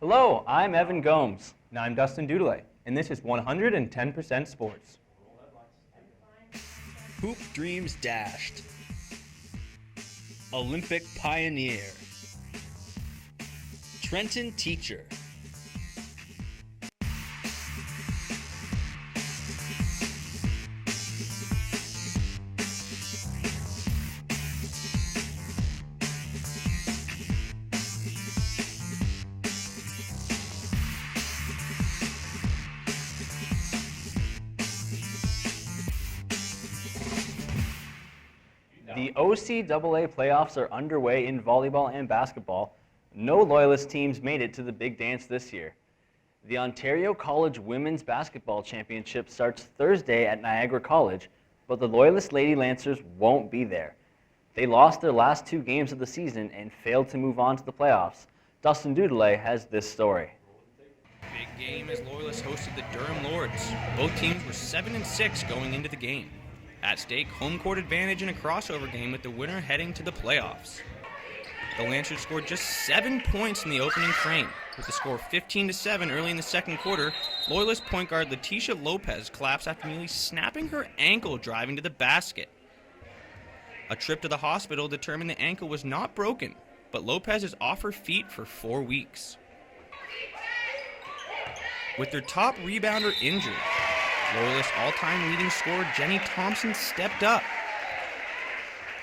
Hello, I'm Evan Gomes. And I'm Dustin Doudelet, and this is 110% Sports. Hoop dreams dashed. Olympic pioneer. Trenton teacher. The OCAA playoffs are underway in volleyball and basketball. No Loyalist teams made it to the big dance this year. The Ontario College Women's Basketball Championship starts Thursday at Niagara College, but the Loyalist Lady Lancers won't be there. They lost their last two games of the season and failed to move on to the playoffs. Dustin Doudelet has this story. Big game as Loyalists hosted the Durham Lords. Both teams were 7-6 going into the game. At stake, home court advantage in a crossover game with the winner heading to the playoffs. The Lancers scored just 7 points in the opening frame. With the score 15-7 early in the second quarter, Loyalist point guard Leticia Lopez collapsed after nearly snapping her ankle driving to the basket. A trip to the hospital determined the ankle was not broken, but Lopez is off her feet for 4 weeks. With their top rebounder injured, Loyalist all-time leading scorer Jenny Thompson stepped up.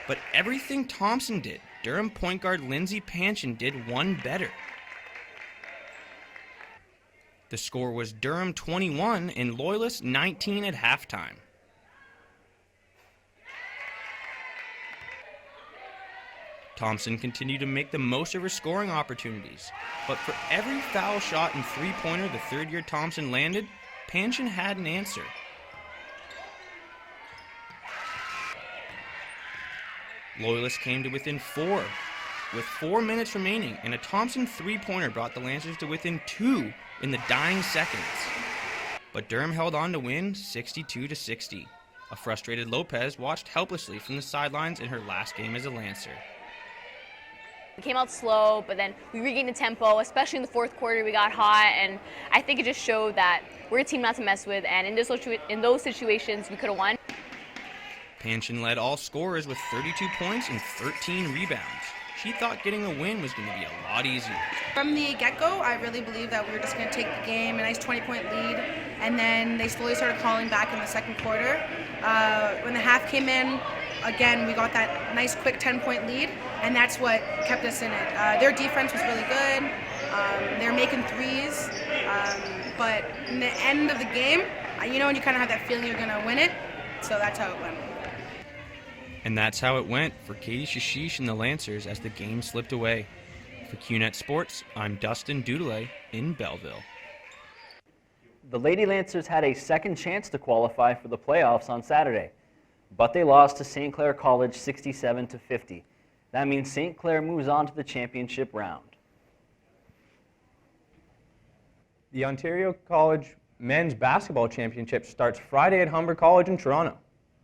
But everything Thompson did, Durham point guard Lindsay Panchin did one better. The score was Durham 21 and Loyalist 19 at halftime. Thompson continued to make the most of her scoring opportunities, but for every foul shot and three-pointer the third-year Thompson landed, Panchin had an answer. Loyalists came to within 4 with 4 minutes remaining, and a Thompson three-pointer brought the Lancers to within 2 in the dying seconds. But Durham held on to win 62-60. A frustrated Lopez watched helplessly from the sidelines in her last game as a Lancer. We came out slow, but then we regained the tempo, especially in the fourth quarter. We got hot, and I think it just showed that we're a team not to mess with, and in those situations, we could have won. Panchin led all scorers with 32 points and 13 rebounds. She thought getting a win was going to be a lot easier. From the get-go, I really believed that we were just going to take the game, a nice 20-point lead, and then they slowly started calling back in the second quarter. When the half came in, again, we got that nice quick 10-point lead, and that's what kept us in it. Their defense was really good. They're making threes, but in the end of the game, when you kind of have that feeling you're going to win it, so that's how it went. And that's how it went for Katie Shishish and the Lancers as the game slipped away. For QNet Sports, I'm Dustin Doudelet in Belleville. The Lady Lancers had a second chance to qualify for the playoffs on Saturday, but they lost to St. Clair College 67-50. That means St. Clair moves on to the championship round. The Ontario College Men's Basketball Championship starts Friday at Humber College in Toronto.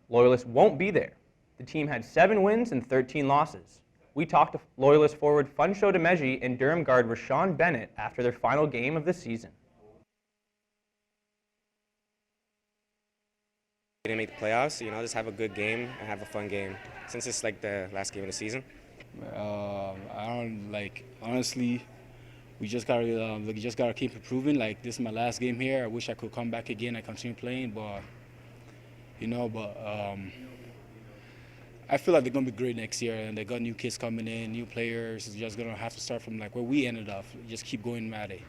Loyalists won't be there. The team had 7 wins and 13 losses. We talked to Loyalist forward Funsho DeMeggi and Durham guard Rashawn Bennett after their final game of the season. Didn't make the playoffs, just have a good game and have a fun game since it's like the last game of the season. Honestly, we just gotta keep improving. This is my last game here. I wish I could come back again and continue playing, but I feel like they're gonna be great next year, and they got new kids coming in, new players. It's just gonna have to start from where we ended up. Just keep going at it.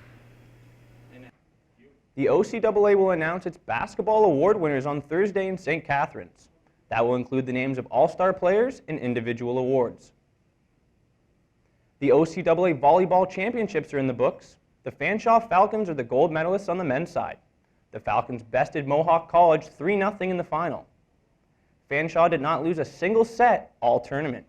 The OCAA will announce its basketball award winners on Thursday in St. Catharines. That will include the names of all-star players and individual awards. The OCAA volleyball championships are in the books. The Fanshawe Falcons are the gold medalists on the men's side. The Falcons bested Mohawk College 3-0 in the final. Fanshawe did not lose a single set all tournament.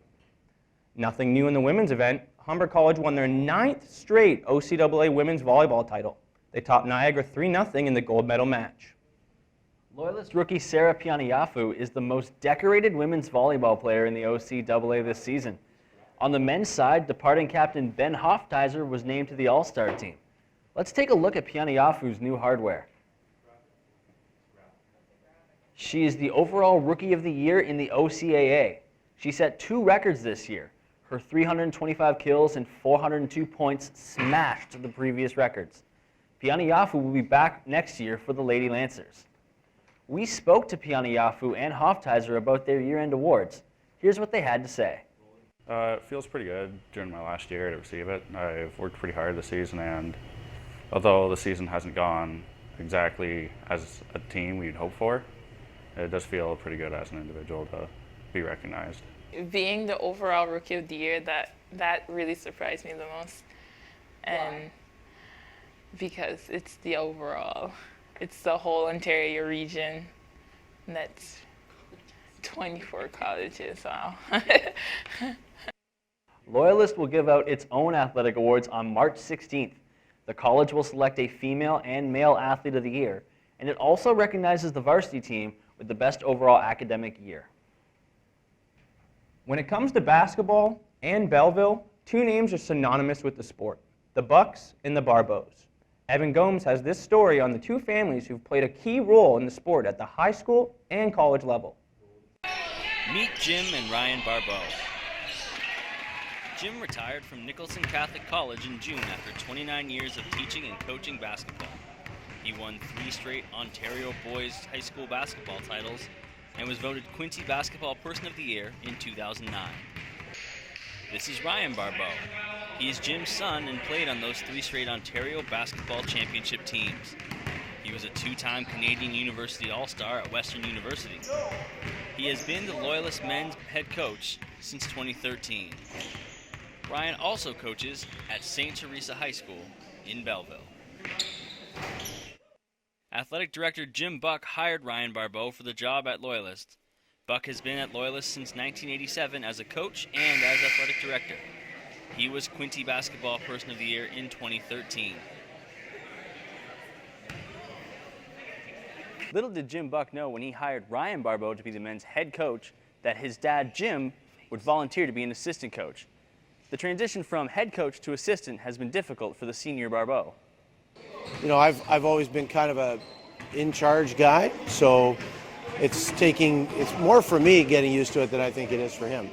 Nothing new in the women's event. Humber College won their 9th straight OCAA women's volleyball title. They topped Niagara 3-0 in the gold medal match. Loyalist rookie Sarah Pianayafu is the most decorated women's volleyball player in the OCAA this season. On the men's side, departing captain Ben Hoftizer was named to the All-Star team. Let's take a look at Pianayafu's new hardware. She is the overall Rookie of the Year in the OCAA. She set 2 records this year. Her 325 kills and 402 points smashed the previous records. Pianayafu will be back next year for the Lady Lancers. We spoke to Pianayafu and Hoftizer about their year-end awards. Here's what they had to say. It feels pretty good during my last year to receive it. I've worked pretty hard this season, and although the season hasn't gone exactly as a team we'd hope for, it does feel pretty good as an individual to be recognized. Being the overall Rookie of the Year, that really surprised me the most. And because it's the overall, it's the whole Ontario region, and that's 24 colleges, wow. Loyalist will give out its own athletic awards on March 16th. The college will select a female and male athlete of the year, and it also recognizes the varsity team with the best overall academic year. When it comes to basketball and Belleville, 2 names are synonymous with the sport, the Bucks and the Barbos. Evan Gomes has this story on the 2 families who've played a key role in the sport at the high school and college level. Meet Jim and Ryan Barbeau. Jim retired from Nicholson Catholic College in June after 29 years of teaching and coaching basketball. He won 3 straight Ontario Boys High School basketball titles and was voted Quincy Basketball Person of the Year in 2009. This is Ryan Barbeau. He is Jim's son and played on those 3 straight Ontario basketball championship teams. He was a 2-time Canadian University All-Star at Western University. He has been the Loyalist men's head coach since 2013. Ryan also coaches at St. Teresa High School in Belleville. Athletic Director Jim Buck hired Ryan Barbeau for the job at Loyalist. Buck has been at Loyalist since 1987 as a coach and as athletic director. He was Quincy Basketball Person of the Year in 2013. Little did Jim Buck know when he hired Ryan Barbeau to be the men's head coach that his dad, Jim, would volunteer to be an assistant coach. The transition from head coach to assistant has been difficult for the senior Barbeau. You know, I've always been kind of a in-charge guy, so it's more for me getting used to it than I think it is for him.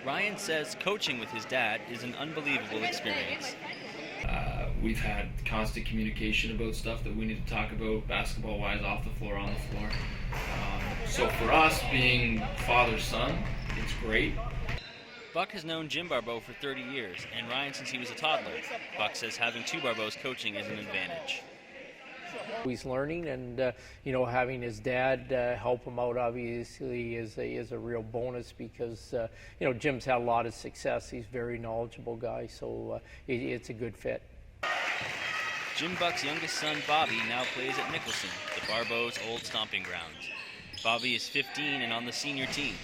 Ryan says coaching with his dad is an unbelievable experience. We've had constant communication about stuff that we need to talk about basketball-wise, off the floor, on the floor. So for us, being father-son, it's great. Buck has known Jim Barbeau for 30 years, and Ryan since he was a toddler. Buck says having 2 Barbeaus coaching is an advantage. He's learning, and having his dad help him out obviously is a real bonus because Jim's had a lot of success. He's a very knowledgeable guy, so it's a good fit. Jim Buck's youngest son, Bobby, now plays at Nicholson, the Barbeaus' old stomping grounds. Bobby is 15 and on the senior team.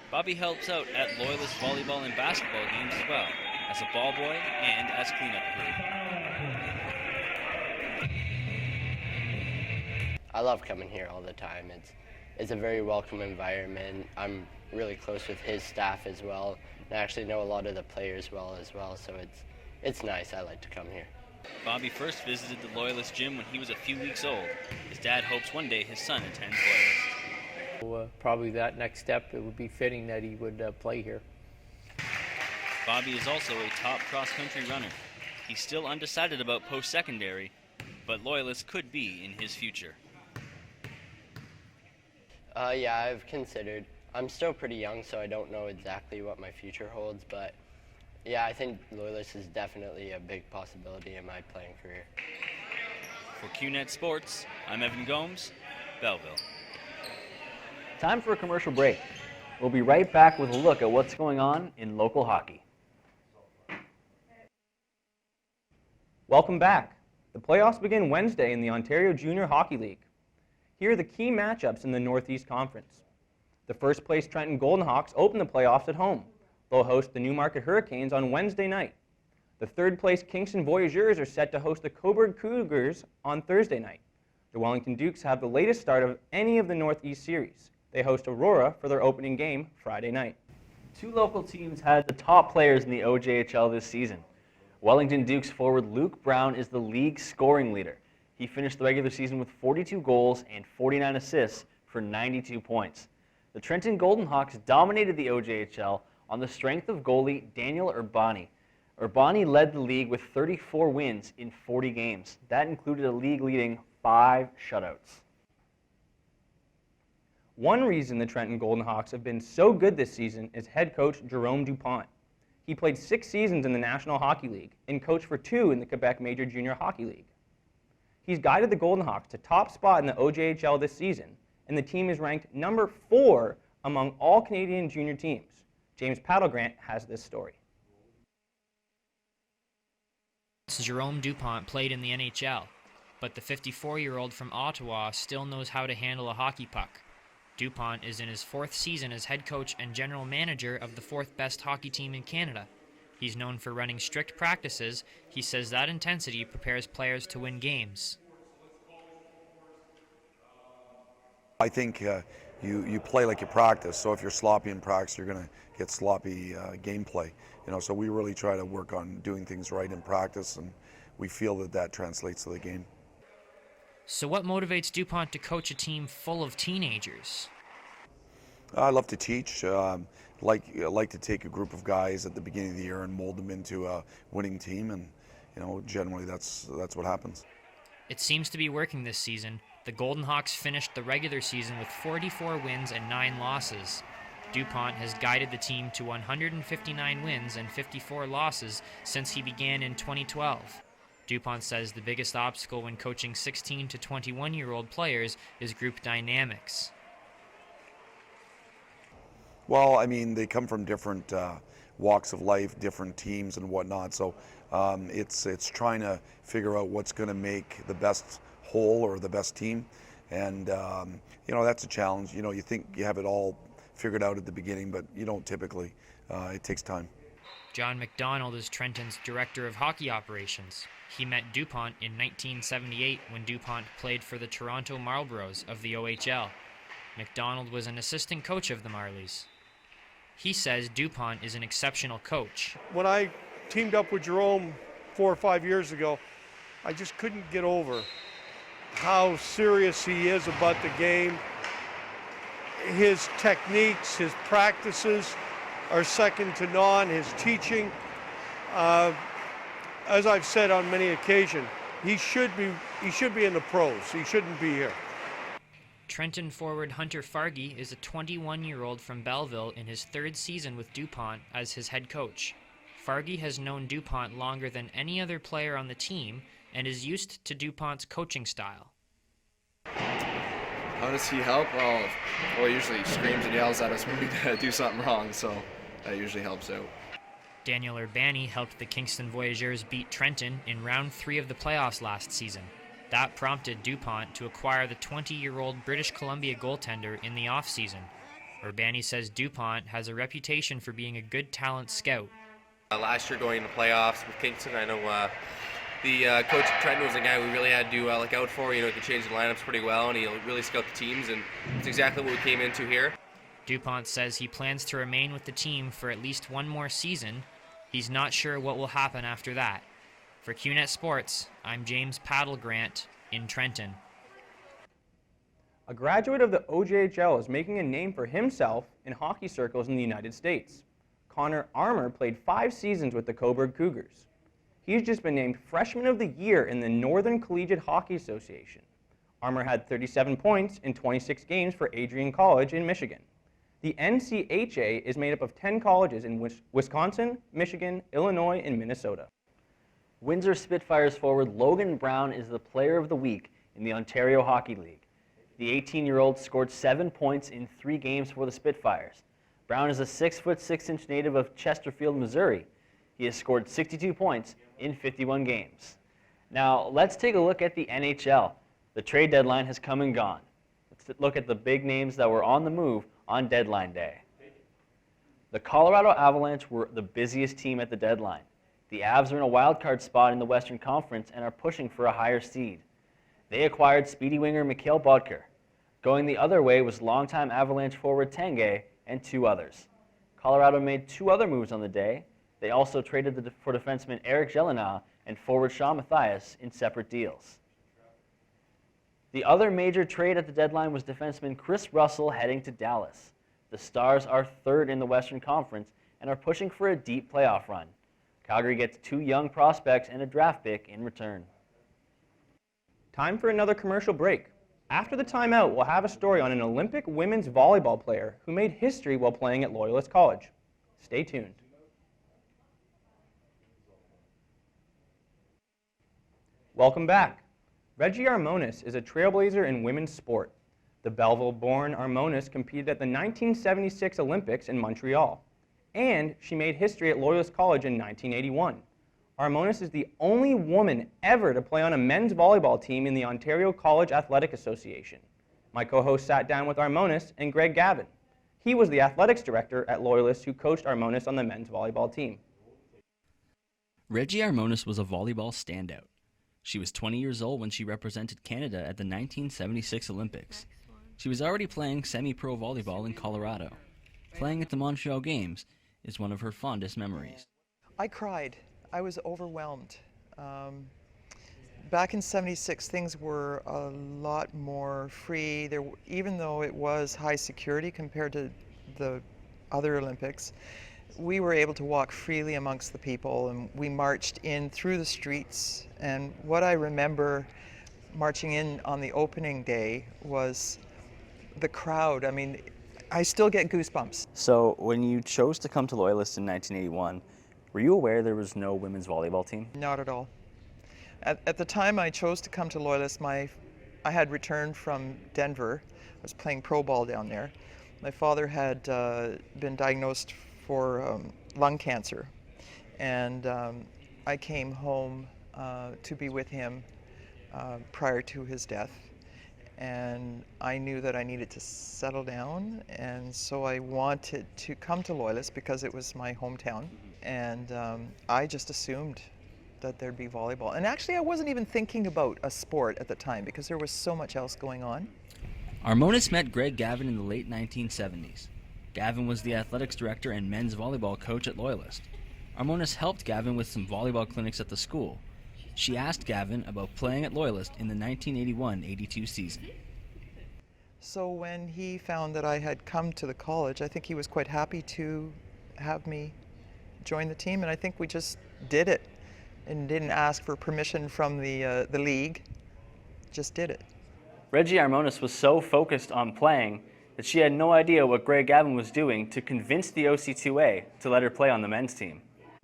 Bobby helps out at Loyalist volleyball and basketball games as well, as a ball boy and as cleanup crew. I love coming here all the time. It's a very welcome environment. I'm really close with his staff as well. And I actually know a lot of the players well as well, so it's nice. I like to come here. Bobby first visited the Loyalist gym when he was a few weeks old. His dad hopes one day his son attends Loyalist. Probably that next step, it would be fitting that he would play here. Bobby is also a top cross-country runner. He's still undecided about post-secondary, but Loyalist could be in his future. Yeah, I've considered. I'm still pretty young, so I don't know exactly what my future holds, but yeah, I think Loyalist is definitely a big possibility in my playing career. For QNet Sports, I'm Evan Gomes, Belleville. Time for a commercial break. We'll be right back with a look at what's going on in local hockey. Welcome back. The playoffs begin Wednesday in the Ontario Junior Hockey League. Here are the key matchups in the Northeast Conference. The first place Trenton Golden Hawks open the playoffs at home. They'll host the Newmarket Hurricanes on Wednesday night. The third place Kingston Voyageurs are set to host the Cobourg Cougars on Thursday night. The Wellington Dukes have the latest start of any of the Northeast series. They host Aurora for their opening game Friday night. 2 local teams had the top players in the OJHL this season. Wellington Dukes forward Luke Brown is the league scoring leader. He finished the regular season with 42 goals and 49 assists for 92 points. The Trenton Golden Hawks dominated the OJHL on the strength of goalie Daniel Urbani. Urbani led the league with 34 wins in 40 games. That included a league-leading 5 shutouts. One reason the Trenton Golden Hawks have been so good this season is head coach Jerome Dupont. He played 6 seasons in the National Hockey League and coached for 2 in the Quebec Major Junior Hockey League. He's guided the Golden Hawks to top spot in the OJHL this season, and the team is ranked number 4 among all Canadian junior teams. James Paddlegrant has this story. Jerome Dupont played in the NHL, but the 54-year-old from Ottawa still knows how to handle a hockey puck. Dupont is in his 4th season as head coach and general manager of the 4th best hockey team in Canada. He's known for running strict practices. He says that intensity prepares players to win games. I think you play like you practice, so if you're sloppy in practice, you're going to get sloppy gameplay. So we really try to work on doing things right in practice, and we feel that translates to the game. So what motivates Dupont to coach a team full of teenagers? I love to teach. Like to take a group of guys at the beginning of the year and mold them into a winning team, and generally that's what happens. It seems to be working this season. The Golden Hawks finished the regular season with 44 wins and 9 losses. Dupont has guided the team to 159 wins and 54 losses since he began in 2012. Dupont says the biggest obstacle when coaching 16 to 21-year-old players is group dynamics. Well, I mean, they come from different walks of life, different teams and whatnot, so it's trying to figure out what's going to make the best whole or the best team, and that's a challenge. You think you have it all figured out at the beginning, but you don't typically. It takes time. John McDonald is Trenton's director of hockey operations. He met Dupont in 1978 when Dupont played for the Toronto Marlboros of the OHL. McDonald was an assistant coach of the Marlies. He says Dupont is an exceptional coach. When I teamed up with Jerome 4 or 5 years ago, I just couldn't get over how serious he is about the game. His techniques, his practices are second to none. His teaching, as I've said on many occasions, he should be in the pros. He shouldn't be here. Trenton forward Hunter Fargy is a 21-year-old from Belleville in his 3rd season with Dupont as his head coach. Fargy has known Dupont longer than any other player on the team and is used to Dupont's coaching style. How does he help? Well, he usually screams and yells at us when we do something wrong, so that usually helps out. Daniel Urbani helped the Kingston Voyageurs beat Trenton in round 3 of the playoffs last season. That prompted Dupont to acquire the 20-year-old British Columbia goaltender in the offseason. Urbani says Dupont has a reputation for being a good talent scout. Last year going into playoffs with Kingston, I know the coach at Trenton was a guy we really had to look out for. He could change the lineups pretty well, and he'll really scout the teams, and it's exactly what we came into here. Dupont says he plans to remain with the team for at least one more season. He's not sure what will happen after that. For QNet Sports, I'm James Paddlegrant in Trenton. A graduate of the OJHL is making a name for himself in hockey circles in the United States. Connor Armour played 5 seasons with the Coburg Cougars. He's just been named Freshman of the Year in the Northern Collegiate Hockey Association. Armour had 37 points in 26 games for Adrian College in Michigan. The NCHA is made up of 10 colleges in Wisconsin, Michigan, Illinois, and Minnesota. Windsor Spitfires forward Logan Brown is the player of the week in the Ontario Hockey League. The 18-year-old scored 7 points in 3 games for the Spitfires. Brown is a 6'6" native of Chesterfield, Missouri. He has scored 62 points in 51 games. Now, let's take a look at the NHL. The trade deadline has come and gone. Let's look at the big names that were on the move on deadline day. The Colorado Avalanche were the busiest team at the deadline. The Avs are in a wild card spot in the Western Conference and are pushing for a higher seed. They acquired speedy winger Mikhail Bodker. Going the other way was longtime Avalanche forward Tanguay and 2 others. Colorado made 2 other moves on the day. They also traded for defenseman Eric Jelena and forward Sean Mathias in separate deals. The other major trade at the deadline was defenseman Chris Russell heading to Dallas. The Stars are third in the Western Conference and are pushing for a deep playoff run. Calgary gets 2 young prospects and a draft pick in return. Time for another commercial break. After the timeout, we'll have a story on an Olympic women's volleyball player who made history while playing at Loyalist College. Stay tuned. Welcome back. Reggie Armonis is a trailblazer in women's sport. The Belleville-born Armonis competed at the 1976 Olympics in Montreal, and she made history at Loyalist College in 1981. Armonis is the only woman ever to play on a men's volleyball team in the Ontario College Athletic Association. My co-host sat down with Armonis and Greg Gavin. He was the athletics director at Loyalist who coached Armonis on the men's volleyball team. Reggie Armonis was a volleyball standout. She was 20 years old when she represented Canada at the 1976 Olympics. She was already playing semi-pro volleyball in Colorado. Playing at the Montreal Games is one of her fondest memories. I cried. I was overwhelmed. Back in '76, things were a lot more free. Even though it was high security compared to the other Olympics, we were able to walk freely amongst the people, and we marched in through the streets. And what I remember marching in on the opening day was the crowd. I mean, I still get goosebumps. So when you chose to come to Loyalist in 1981, were you aware there was no women's volleyball team? Not at all. At the time I chose to come to Loyalist, I had returned from Denver. I was playing pro ball down there. My father had been diagnosed for lung cancer, and I came home to be with him prior to his death. And I knew that I needed to settle down, and so I wanted to come to Loyalist because it was my hometown. And I just assumed that there'd be volleyball. And actually I wasn't even thinking about a sport at the time because there was so much else going on. Armonis met Greg Gavin in the late 1970s. Gavin was the athletics director and men's volleyball coach at Loyalist. Armonis helped Gavin with some volleyball clinics at the school. She asked Gavin about playing at Loyalist in the 1981-82 season. So when he found that I had come to the college, I think he was quite happy to have me join the team, and I think we just did it and didn't ask for permission from the league, just did it. Reggie Armonis was so focused on playing that she had no idea what Greg Gavin was doing to convince the OC2A to let her play on the men's team.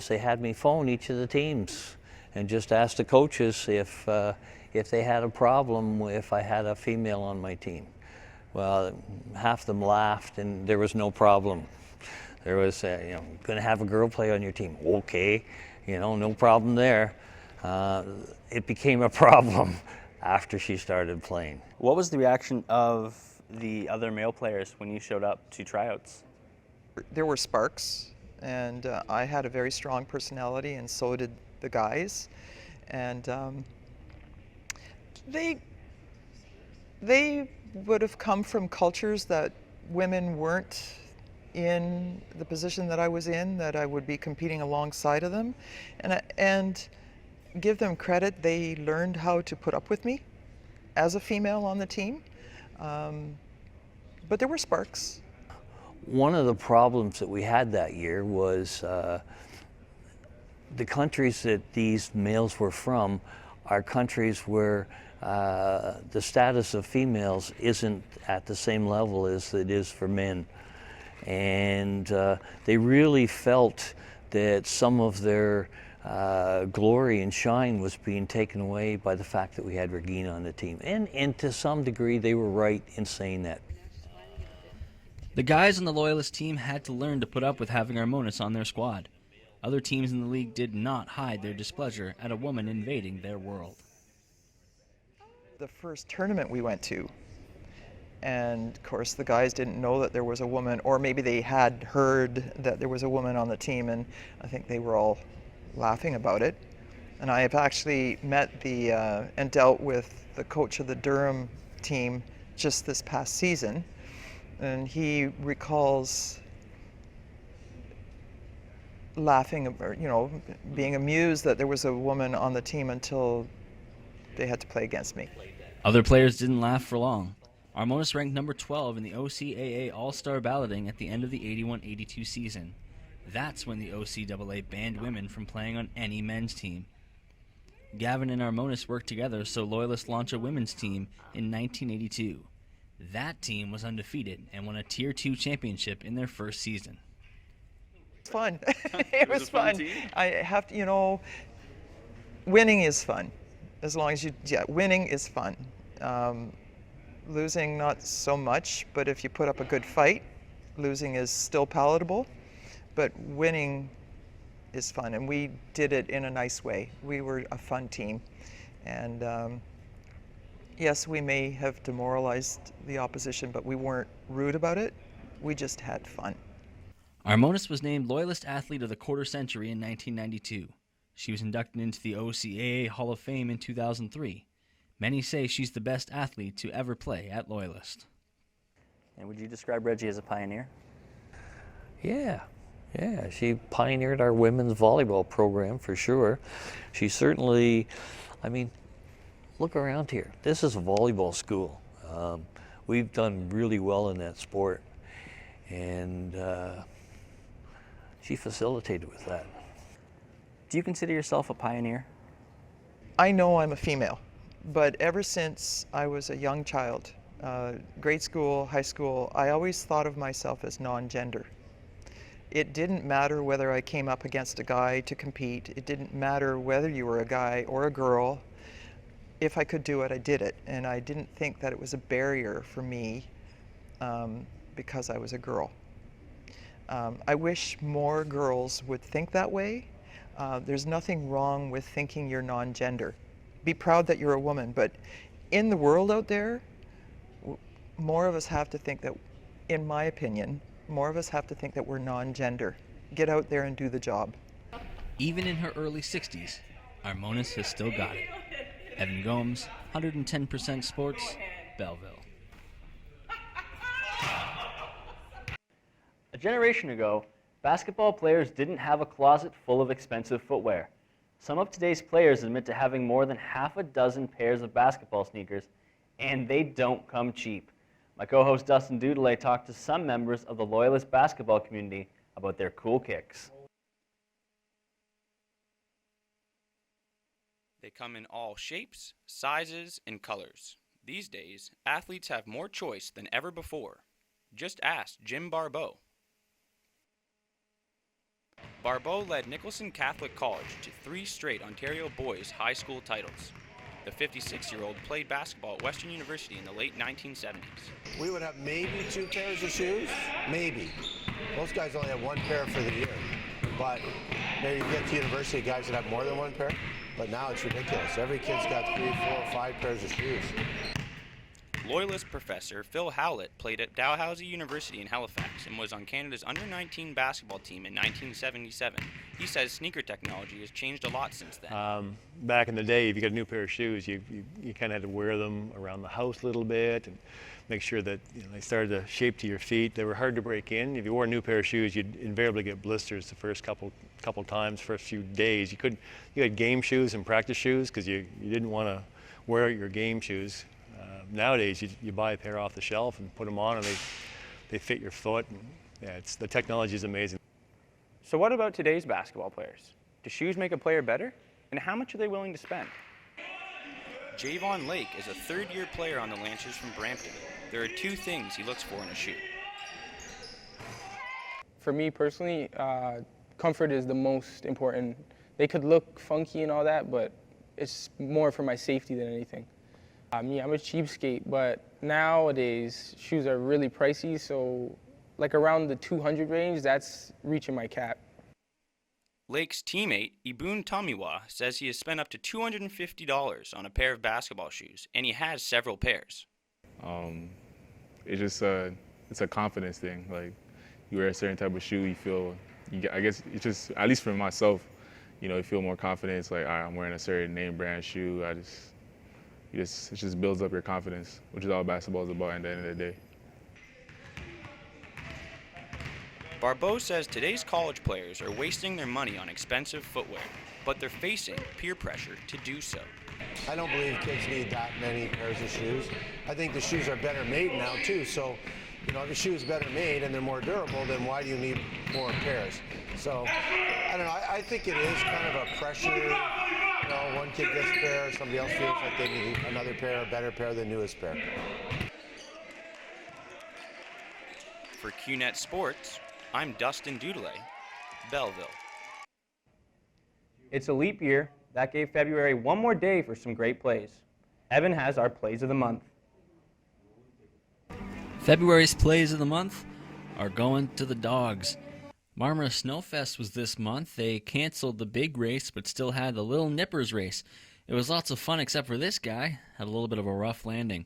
They had me phone each of the teams and just ask the coaches if they had a problem if I had a female on my team. Well, half of them laughed and there was no problem. There was, going to have a girl play on your team. Okay, no problem there. It became a problem after she started playing. What was the reaction of the other male players when you showed up to tryouts? There were sparks, and I had a very strong personality, and so did the guys. And they would have come from cultures that women weren't in the position that I was in, that I would be competing alongside of them. And give them credit, they learned how to put up with me as a female on the team. But there were sparks. One of the problems that we had that year was the countries that these males were from are countries where the status of females isn't at the same level as it is for men. And they really felt that some of their glory and shine was being taken away by the fact that we had Regina on the team. And to some degree, they were right in saying that. The guys on the Loyalist team had to learn to put up with having Armonis on their squad. Other teams in the league did not hide their displeasure at a woman invading their world. The first tournament we went to, and of course the guys didn't know that there was a woman, or maybe they had heard that there was a woman on the team, and I think they were all laughing about it. And I have actually met and dealt with the coach of the Durham team just this past season, and he recalls laughing, or, being amused that there was a woman on the team until they had to play against me. Other players didn't laugh for long. Armonis ranked number 12 in the OCAA All-Star balloting at the end of the 81-82 season. That's when the OCAA banned women from playing on any men's team. Gavin and Armonis worked together so Loyalist launched a women's team in 1982. That team was undefeated and won a Tier 2 championship in their first season. It's fun. It was fun. I have to, winning is fun. As long as winning is fun. Losing, not so much, but if you put up a good fight, losing is still palatable, but winning is fun, and we did it in a nice way. We were a fun team, and yes, we may have demoralized the opposition, but we weren't rude about it. We just had fun. Armonis was named Loyalist Athlete of the Quarter Century in 1992. She was inducted into the OCAA Hall of Fame in 2003. Many say she's the best athlete to ever play at Loyalist. And would you describe Reggie as a pioneer? Yeah, she pioneered our women's volleyball program for sure. She certainly, look around here. This is a volleyball school. We've done really well in that sport, and she facilitated with that. Do you consider yourself a pioneer? I know I'm a female, but ever since I was a young child, grade school, high school, I always thought of myself as non-gender. It didn't matter whether I came up against a guy to compete. It didn't matter whether you were a guy or a girl. If I could do it, I did it. And I didn't think that it was a barrier for me because I was a girl. I wish more girls would think that way. There's nothing wrong with thinking you're non-gender. Be proud that you're a woman, but in the world out there, more of us have to think that, in my opinion, more of us have to think that we're non-gender. Get out there and do the job. Even in her early 60s, Armonis has still got it. Evan Gomes, 110% Sports, Belleville. A generation ago, basketball players didn't have a closet full of expensive footwear. Some of today's players admit to having more than half a dozen pairs of basketball sneakers, and they don't come cheap. My co-host Duston Doudelet talked to some members of the Loyalist basketball community about their cool kicks. They come in all shapes, sizes, and colors. These days, athletes have more choice than ever before. Just ask Jim Barbeau. Barbeau led Nicholson Catholic College to 3 straight Ontario boys high school titles. The 56-year-old played basketball at Western University in the late 1970s. We would have maybe 2 pairs of shoes, maybe. Most guys only have 1 pair for the year. But maybe you get to university, guys that have more than 1 pair. But now it's ridiculous. Every kid's got 3, 4, 5 pairs of shoes. Loyalist professor Phil Howlett played at Dalhousie University in Halifax and was on Canada's under-19 basketball team in 1977. He says sneaker technology has changed a lot since then. Back in the day, if you got a new pair of shoes, you kind of had to wear them around the house a little bit and make sure that they started to shape to your feet. They were hard to break in. If you wore a new pair of shoes, you'd invariably get blisters the first couple times, first few days. You had game shoes and practice shoes because you didn't want to wear your game shoes. Nowadays, you buy a pair off the shelf and put them on, and they fit your foot. And, the technology is amazing. So what about today's basketball players? Do shoes make a player better? And how much are they willing to spend? Javon Lake is a third-year player on the Lancers from Brampton. There are 2 things he looks for in a shoe. For me personally, comfort is the most important. They could look funky and all that, but it's more for my safety than anything. I'm a cheapskate, but nowadays shoes are really pricey, so like around the 200 range, that's reaching my cap. Lake's teammate, Ibun Tomiwa, says he has spent up to $250 on a pair of basketball shoes, and he has several pairs. It's just it's a confidence thing. Like, you wear a certain type of shoe, I guess it's just, at least for myself, you feel more confident. It's like, all right, I'm wearing a certain name brand shoe. It just builds up your confidence, which is all basketball is about at the end of the day. Barbeau says today's college players are wasting their money on expensive footwear, but they're facing peer pressure to do so. I don't believe kids need that many pairs of shoes. I think the shoes are better made now too, so if a shoe is better made and they're more durable, then why do you need more pairs? So, I don't know, I think it is kind of a pressure. One kid gets a pair, somebody else feels like they need another pair, a better pair, the newest pair. For QNet Sports, I'm Dustin Doudelet, Belleville. It's a leap year. That gave February one more day for some great plays. Evan has our plays of the month. February's plays of the month are going to the dogs. Marmara Snowfest was this month. They canceled the big race but still had the Little Nippers race. It was lots of fun except for this guy had a little bit of a rough landing.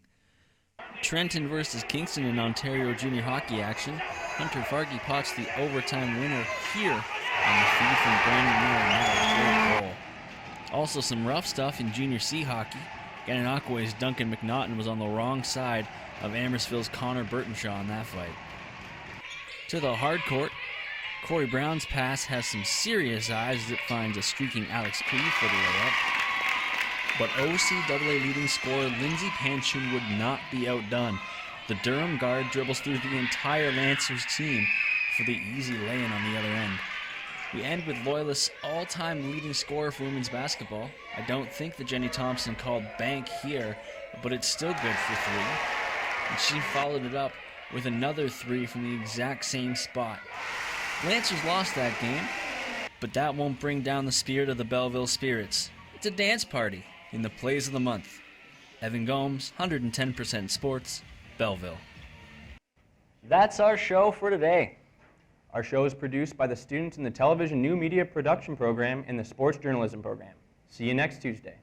Trenton versus Kingston in Ontario junior hockey action. Hunter Fargy pots the overtime winner here on the feed from Brandon Miller. That was a great goal. Also some rough stuff in junior C hockey. Gananoqua's Duncan McNaughton was on the wrong side of Amhersville's Connor Burtonshaw in that fight. To the hard court, Corey Brown's pass has some serious eyes as it finds a streaking Alex Cleve for the layup. But OC Doudelet leading scorer Lindsay Panchun would not be outdone. The Durham guard dribbles through the entire Lancers team for the easy lay-in on the other end. We end with Loyalist's all-time leading scorer for women's basketball. I don't think that Jenny Thompson called bank here, but it's still good for three. And she followed it up with another three from the exact same spot. Lancers lost that game, but that won't bring down the spirit of the Belleville Spirits. It's a dance party in the plays of the month. Evan Gomes, 110% Sports, Belleville. That's our show for today. Our show is produced by the students in the Television New Media Production Program and the Sports Journalism Program. See you next Tuesday.